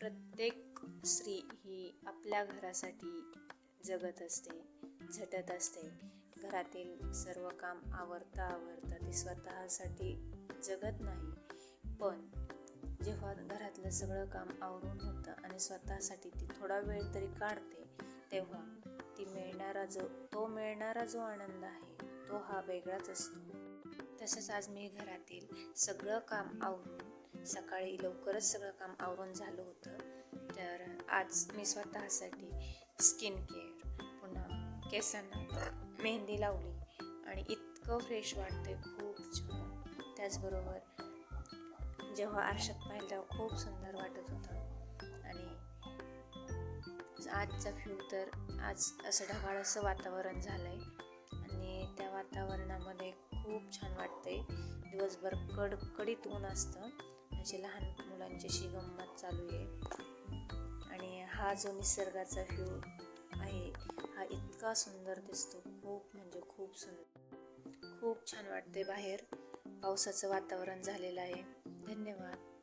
प्रत्येक स्त्री ही आपल्या घरासाठी जगत असते, झटत असते. घरातील सर्व काम आवरता ती स्वतःसाठी जगत नाही. पण जेव्हा घरातलं सगळं काम आवरून होतं आणि स्वतःसाठी ती थोडा वेळ तरी काढते, तेव्हा मिळणारा जो आनंद आहे तो हा वेगळाच असतो. तसंच आज मी घरातील सगळं काम आवरून सकाळी लवकरच सगळं काम आवरून झालं होतं. तर आज मी स्वतःसाठी स्किन केअर, पुन्हा केसांना मेहंदी लावली आणि इतकं फ्रेश वाटतंय, खूप छान. त्याचबरोबर जेव्हा आरशात पाहिलं तेव्हा खूप सुंदर वाटत होतं. आणि आजचा व्ह्यू तर आज असं ढगाळ असं वातावरण झालंय आणि त्या वातावरणामध्ये खूप छान वाटतंय. दिवसभर कडकडीत ऊन असतं, अशी लहान मुलांची अशी गंमत चालू आहे. आणि हा जो निसर्गाचा व्ह्यू आहे हा इतका सुंदर दिसतो, खूप म्हणजे खूप सुंदर. खूप छान वाटते. बाहेर पावसाचं वातावरण झालेलं आहे. धन्यवाद.